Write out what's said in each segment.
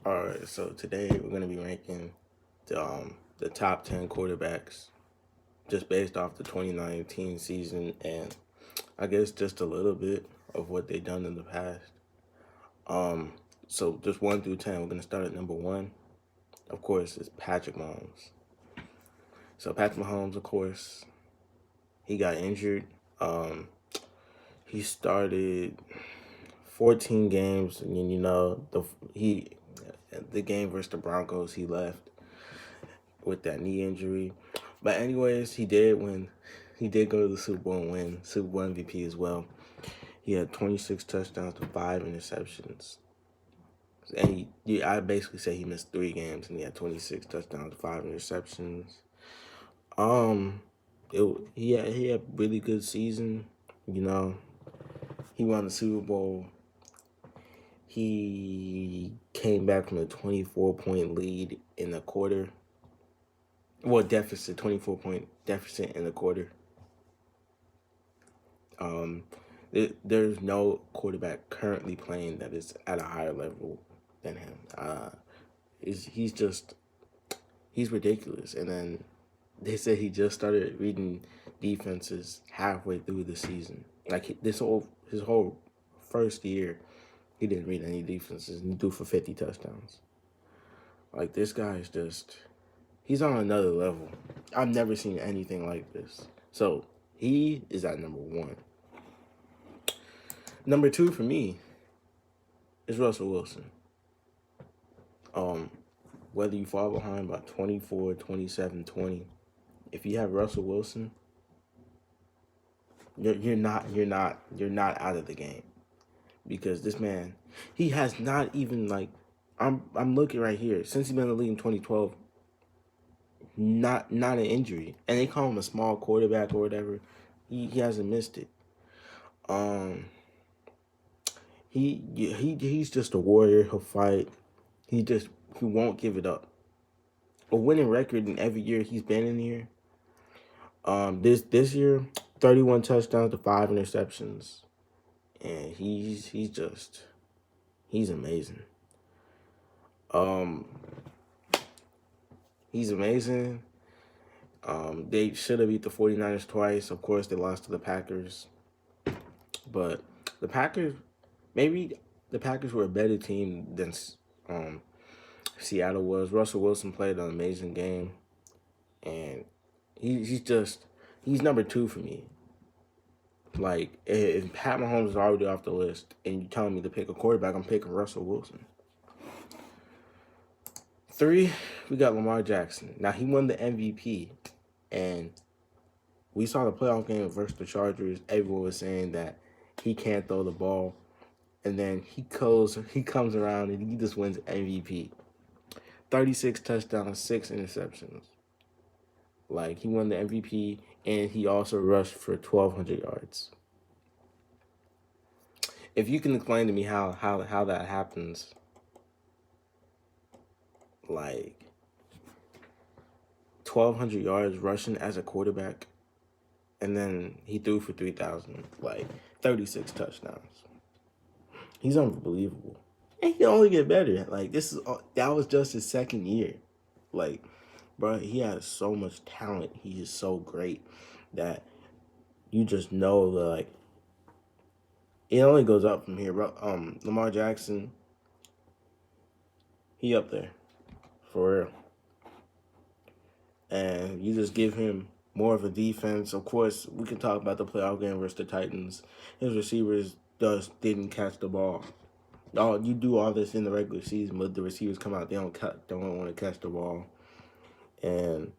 All right, so today we're gonna be ranking the top 10 quarterbacks just based off the 2019 season and I guess just a little bit of what they've done in the past. Um, so just 1 through 10, we're gonna start at number one. Of course, is Patrick Mahomes. So Patrick Mahomes, of course, he got injured. Um, he started 14 games, and the game versus the Broncos, he left with that knee injury. But anyways, he did win. He did go to the Super Bowl and win Super Bowl MVP as well. He had 26 touchdowns to 5 interceptions. And I basically say he missed 3 games and he had 26 touchdowns, 5 interceptions. Um, he had a really good season. You know, he won the Super Bowl. He came back from a 24-point lead in the quarter. Well, deficit, 24-point deficit in the quarter. Um, there's no quarterback currently playing that is at a higher level than him. He's ridiculous. And then they said he just started reading defenses halfway through the season. Like his whole first year, he didn't read any defenses and he threw for 50 touchdowns. Like this guy is he's on another level. I've never seen anything like this. So he is at number one. Number two for me is Russell Wilson. Um, whether you fall behind by 24, 27, 20, if you have Russell Wilson, you're not out of the game because this man, he has not even like I'm looking right here since he's been in the league in 2012, not an injury, and they call him a small quarterback or whatever. He hasn't missed it. Um, he's just a warrior. He'll fight. He won't give it up. A winning record in every year he's been in here. This year, 31 touchdowns to 5 interceptions, and he's amazing. Um, he's amazing. They should have beat the 49ers twice. Of course, they lost to the Packers, but the Packers maybe the Packers were a better team than um Seattle was. Russell Wilson played an amazing game, and he's number two for me. Like if Pat Mahomes is already off the list, and you telling me to pick a quarterback, I'm picking Russell Wilson. Three, we got Lamar Jackson. Now he won the MVP, and we saw the playoff game versus the Chargers. Everyone was saying that he can't throw the ball, and then he comes around and he just wins MVP. 36 touchdowns, 6 interceptions. Like he won the MVP, and he also rushed for 1,200 yards. If you can explain to me how that happens, like 1,200 yards rushing as a quarterback, and then he threw for 3,000, like 36 touchdowns. He's unbelievable, and he can only get better. Like that was just his second year. Like, bro, he has so much talent. He is so great that you just know that like it only goes up from here. Lamar Jackson, he up there for real. And you just give him more of a defense. Of course, we can talk about the playoff game versus the Titans. His receivers just didn't catch the ball. You do all this in the regular season, but the receivers come out, they don't want to catch the ball. And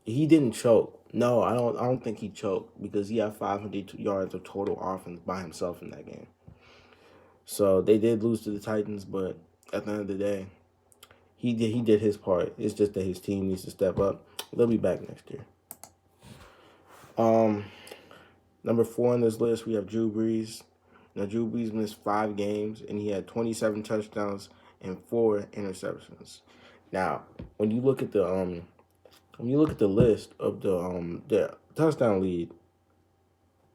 he didn't choke. No, I don't think he choked because he had 500 yards of total offense by himself in that game. So they did lose to the Titans, but at the end of the day, he did his part. It's just that his team needs to step up. They'll be back next year. Um, Number four on this list we have Drew Brees. Now Drew Brees missed 5 games and he had 27 touchdowns and 4 interceptions. Now, when you look at the list of the touchdown lead,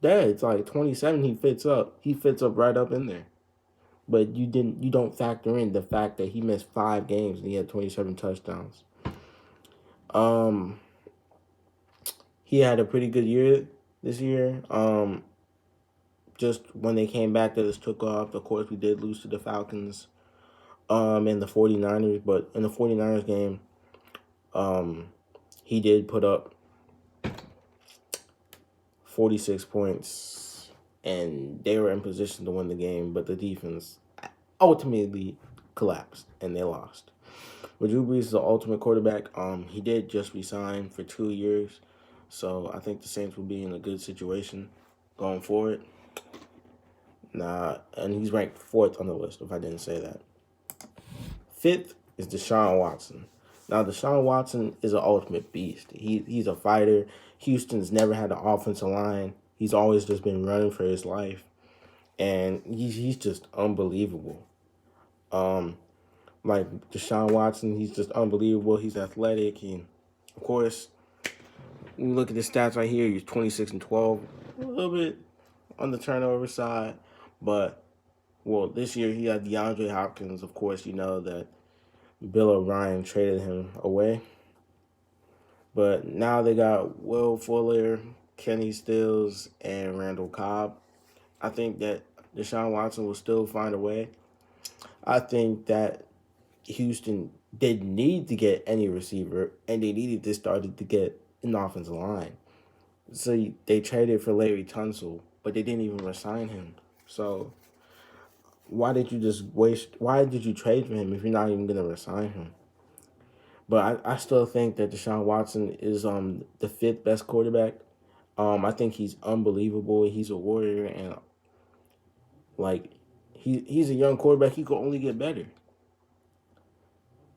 it's like 27. He fits up right up in there. but you don't factor in the fact that he missed 5 games and he had 27 touchdowns. Um, he had a pretty good year this year. Just when they came back, they just took off. Of course, we did lose to the Falcons. And the 49ers, but in the 49ers game, he did put up 46 points, and they were in position to win the game, but the defense ultimately collapsed, and they lost. But Drew Brees is the ultimate quarterback. He did just resign for 2 years, so I think the Saints will be in a good situation going forward. And he's ranked 4th on the list, if I didn't say that. 5th is Deshaun Watson. Now, Deshaun Watson is an ultimate beast. He's a fighter. Houston's never had an offensive line. He's always just been running for his life. And he's just unbelievable. Like Deshaun Watson, he's just unbelievable. He's athletic. And, of course, when you look at the stats right here, he's 26-12. A little bit on the turnover side. But, well, this year he had DeAndre Hopkins. Of course, you know that Bill O'Brien traded him away. But now they got Will Fuller, Kenny Stills, and Randall Cobb. I think that Deshaun Watson will still find a way. I think that Houston didn't need to get any receiver, and they needed to start to get an offensive line. So they traded for Larry Tunsil, but they didn't even resign him. So why did you trade for him if you're not even going to resign him? But I still think that Deshaun Watson is the 5th best quarterback. I think he's unbelievable. He's a warrior, and like he's a young quarterback. He could only get better.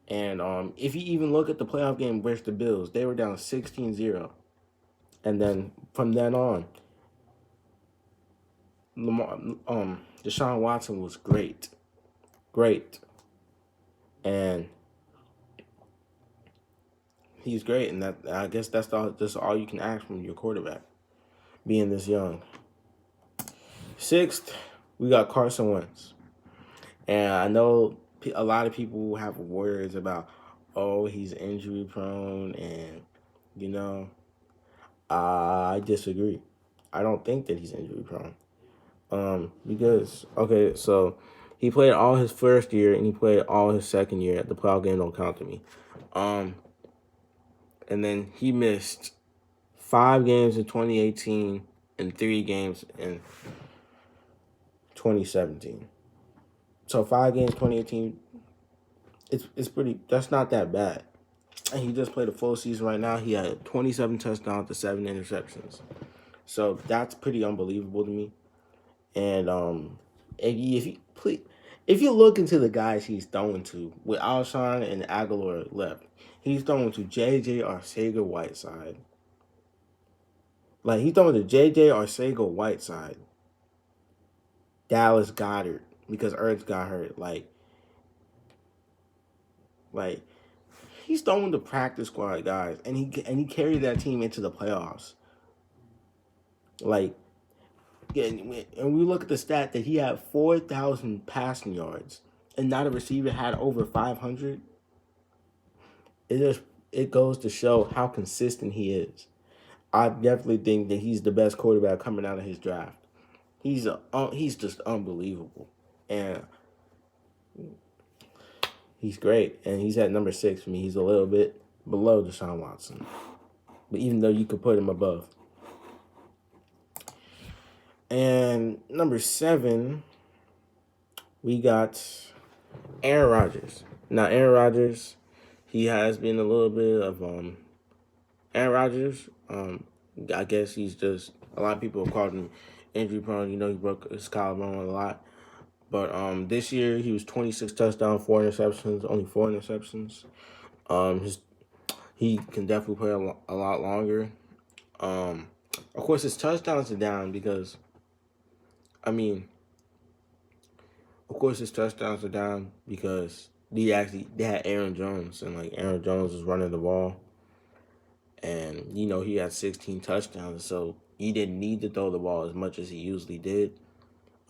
And if you even look at the playoff game versus the Bills, they were down 16-0. And then from then on, Deshaun Watson was great. And he's great, and that I guess that's all you can ask from your quarterback, being this young. 6th, we got Carson Wentz. And I know a lot of people have words about, oh, he's injury prone, and, you know, I disagree. I don't think that he's injury prone. Because, okay, so he played all his first year, and he played all his second year. The playoff game don't count to me. And then he missed 5 games in 2018 and 3 games in 2017. So 5 games 2018, that's not that bad. And he just played a full season right now. He had 27 touchdowns to 7 interceptions. So that's pretty unbelievable to me. And if you look into the guys he's throwing to, with Alshon and Aguilar left, he's throwing to J.J. Arcega-Whiteside. Like, he's throwing to J.J. Arcega-Whiteside, Dallas Goedert, because Ertz got hurt. Like he's throwing the practice squad guys, and he carried that team into the playoffs. Like, and we look at the stat that he had 4,000 passing yards, and not a receiver had over 500. It goes to show how consistent he is. I definitely think that he's the best quarterback coming out of his draft. He's just unbelievable, and he's great. And he's at number 6 for me. He's a little bit below Deshaun Watson, but even though you could put him above. And number 7, we got Aaron Rodgers. Now, Aaron Rodgers, he has been a little bit of Aaron Rodgers. I guess he's just, a lot of people have called him injury prone. You know, he broke his collarbone a lot. But this year he was 26 touchdowns, 4 interceptions, only 4 interceptions. He can definitely play a lot longer. Of course, his touchdowns are down because, they had Aaron Jones, and like Aaron Jones was running the ball, and you know he had 16 touchdowns, so he didn't need to throw the ball as much as he usually did.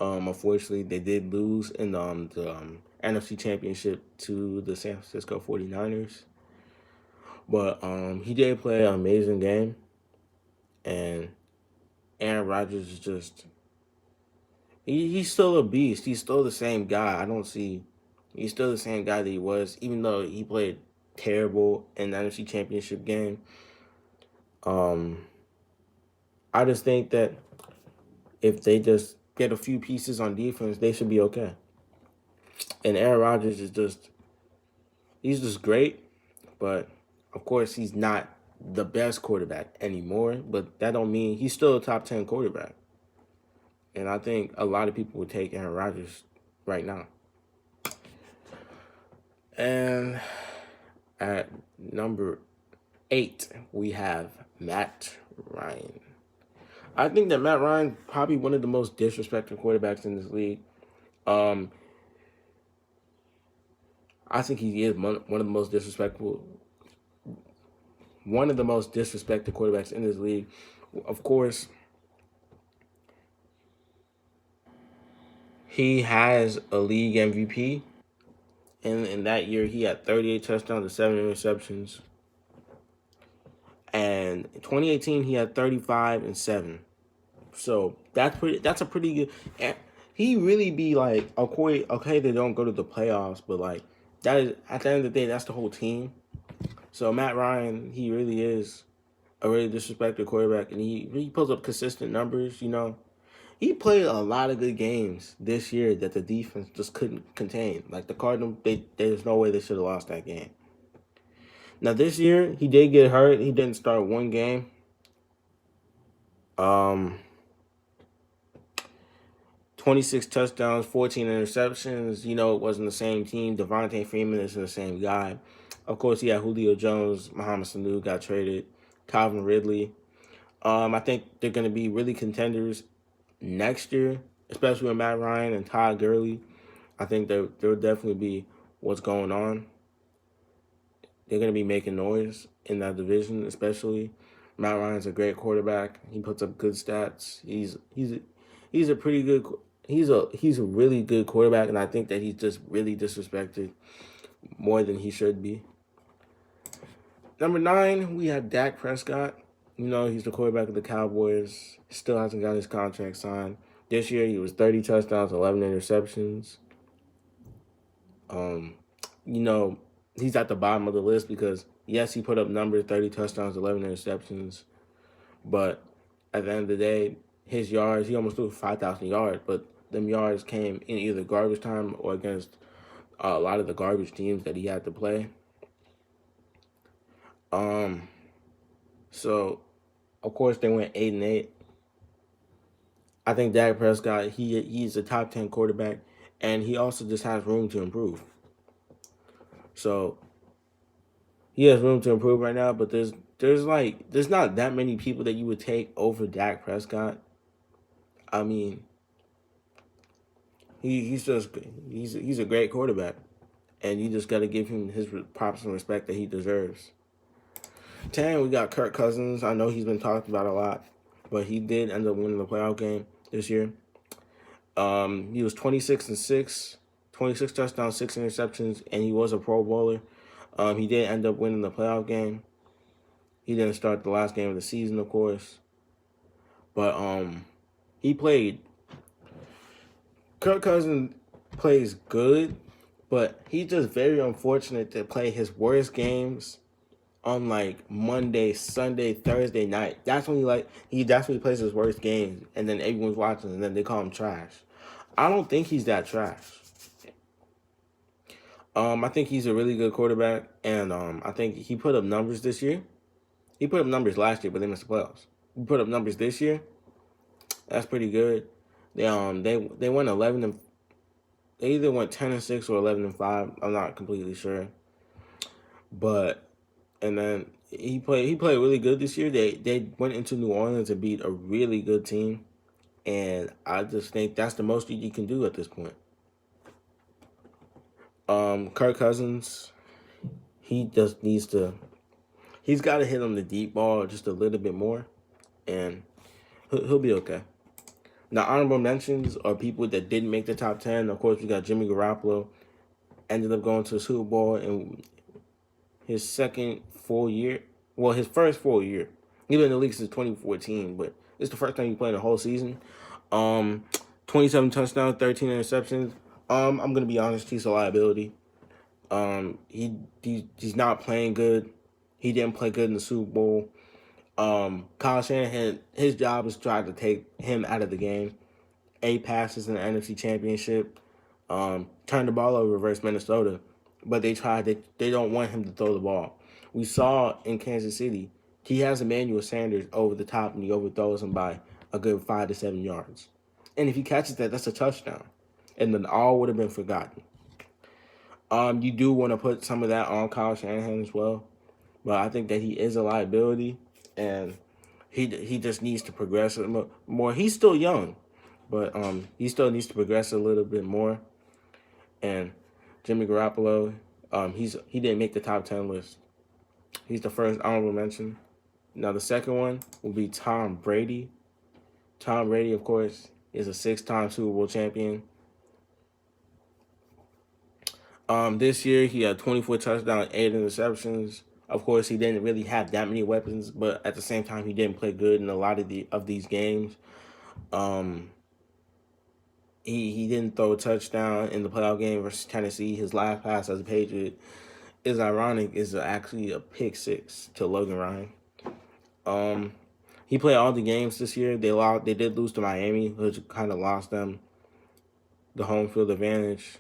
Unfortunately, they did lose in the NFC Championship to the San Francisco 49ers. But he did play an amazing game, and Aaron Rodgers is just he's still a beast. He's still the same guy. I don't see he's still the same guy that he was, even though he played terrible in the NFC Championship game. I just think that if they just get a few pieces on defense, they should be okay. And Aaron Rodgers is he's just great, but of course he's not the best quarterback anymore. But that don't mean he's still a top 10 quarterback. And I think a lot of people would take Aaron Rodgers right now. And at number 8, we have Matt Ryan. I think that Matt Ryan probably one of the most disrespected quarterbacks in this league. I think he is one of the most disrespectful quarterbacks in this league. Of course, he has a league MVP. And in that year, he had 38 touchdowns and 7 interceptions. And in 2018, he had 35 and 7. So that's a pretty good. He really be like, okay, they don't go to the playoffs, but like that is at the end of the day, that's the whole team. So Matt Ryan, he really is a really disrespected quarterback, and he pulls up consistent numbers. He played a lot of good games this year that the defense just couldn't contain. Like the Cardinals, there's no way they should have lost that game. Now this year, he did get hurt. He didn't start one game. 26 touchdowns, 14 interceptions. It wasn't the same team. Devontae Freeman isn't the same guy. Of course, he had Julio Jones, Mohamed Sanu got traded, Calvin Ridley. I think they're going to be really contenders next year, especially with Matt Ryan and Todd Gurley. I think there will definitely be what's going on. They're going to be making noise in that division, especially. Matt Ryan's a great quarterback. He puts up good stats. He's a pretty good. He's a really good quarterback, and I think that he's just really disrespected more than he should be. Number 9, we have Dak Prescott. He's the quarterback of the Cowboys. Still hasn't got his contract signed. This year, he was 30 touchdowns, 11 interceptions. He's at the bottom of the list because, yes, he put up numbers, 30 touchdowns, 11 interceptions. But at the end of the day, his yards, he almost threw 5,000 yards, but them yards came in either garbage time or against a lot of the garbage teams that he had to play. So, of course, they went 8-8. I think Dak Prescott, he's a top 10 quarterback, and he also just has room to improve. So, he has room to improve right now, but there's not that many people that you would take over Dak Prescott. I mean, he's a great quarterback, and you just got to give him his props and respect that he deserves. 10, we got Kirk Cousins. I know he's been talked about a lot, but he did end up winning the playoff game this year. He was 26-6, 26 touchdowns, 6 interceptions, and he was a Pro Bowler. He did end up winning the playoff game. He didn't start the last game of the season, of course. But he played. Kirk Cousins plays good, but he's just very unfortunate to play his worst games on like Monday, Sunday, Thursday night. That's when he plays his worst games, and then everyone's watching, and then they call him trash. I don't think he's that trash. I think he's a really good quarterback, and I think he put up numbers this year. He put up numbers last year, but they missed the playoffs. He put up numbers this year. That's pretty good. They went 11 and they either went 10-6 or 11-5. I'm not completely sure, but and then he played really good this year. They went into New Orleans and beat a really good team, and I just think that's the most you can do at this point. Kirk Cousins, he just needs to. He's got to hit on the deep ball just a little bit more, and he'll be okay. Now, honorable mentions are people that didn't make the top 10. Of course, we got Jimmy Garoppolo, ended up going to the Super Bowl in his second full year. Well, his first full year. He's been in the league since 2014, but it's the first time he played a whole season. 27 touchdowns, 13 interceptions. I'm gonna be honest, he's a liability. He's not playing good. He didn't play good in the Super Bowl. Kyle Shanahan, his job is trying to take him out of the game. 8 passes in the NFC Championship. Turned the ball over versus Minnesota, but they don't want him to throw the ball. We saw in Kansas City, he has Emmanuel Sanders over the top and he overthrows him by a good 5 to 7 yards. And if he catches that, that's a touchdown. And then all would have been forgotten. You do want to put some of that on Kyle Shanahan as well, but I think that he is a liability, and he just needs to progress more. He's still young, but he still needs to progress a little bit more. And Jimmy Garoppolo, he didn't make the top 10 list. He's the first honorable mention. Now the second one will be Tom Brady. Tom Brady, of course, is a 6-time Super Bowl champion. This year he had 24 touchdowns, 8 interceptions. Of course, he didn't really have that many weapons, but at the same time, he didn't play good in a lot of these games. He didn't throw a touchdown in the playoff game versus Tennessee. His last pass as a Patriot is ironic. Is actually a pick 6 to Logan Ryan. He played all the games this year. They did lose to Miami, which kind of lost them the home field advantage.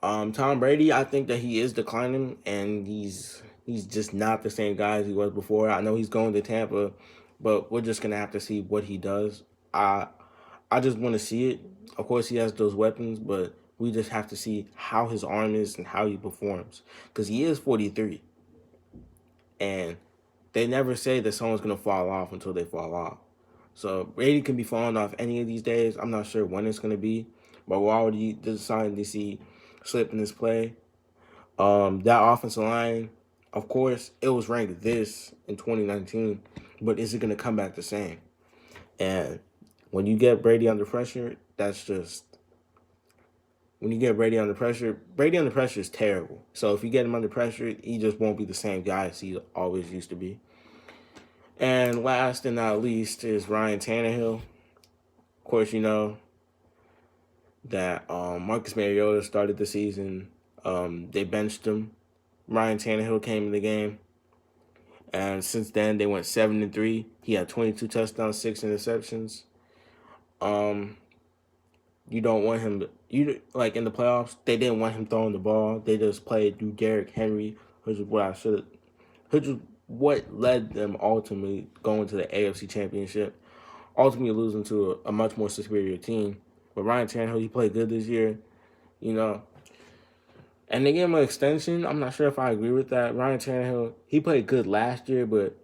Tom Brady, I think that he is declining, and he's just not the same guy as he was before. I know he's going to Tampa, but we're just gonna have to see what he does. I just want to see it. Of course, he has those weapons, but we just have to see how his arm is and how he performs, because he is 43, and they never say that someone's gonna fall off until they fall off. So Brady can be falling off any of these days. I'm not sure when it's gonna be, but we're already deciding to see slip in this play. That offensive line, of course, it was ranked this in 2019, but is it going to come back the same? And when you get Brady under pressure, when you get Brady under pressure is terrible. So if you get him under pressure, he just won't be the same guy as he always used to be. And last and not least is Ryan Tannehill. Of course, you know that Marcus Mariota started the season. They benched him. Ryan Tannehill came in the game, and since then they went 7-3. He had 22 touchdowns, 6 interceptions. You don't want him like in the playoffs. They didn't want him throwing the ball. They just played through Derrick Henry, which is what led them ultimately going to the AFC Championship, ultimately losing to a much more superior team. But Ryan Tannehill, he played good this year, you know. And they gave him an extension. I'm not sure if I agree with that. Ryan Tannehill, he played good last year, but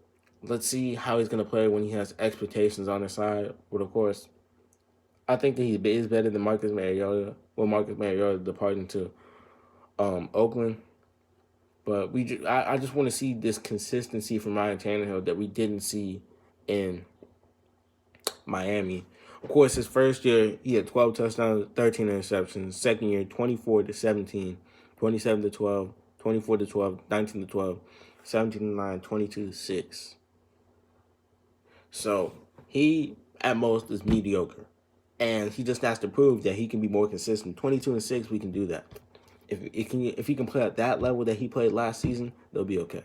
let's see how he's going to play when he has expectations on his side. But, of course, I think that he is better than Marcus Mariota. Well, Marcus Mariota departing to Oakland. But I just want to see this consistency from Ryan Tannehill that we didn't see in Miami. Of course, his first year, he had 12 touchdowns, 13 interceptions. Second year, 24-17, 27-12, 24-12, 19-12, 17-9, 22-6. So he, at most, is mediocre. And he just has to prove that he can be more consistent. 22-6, we can do that. If he can play at that level that he played last season, they'll be okay.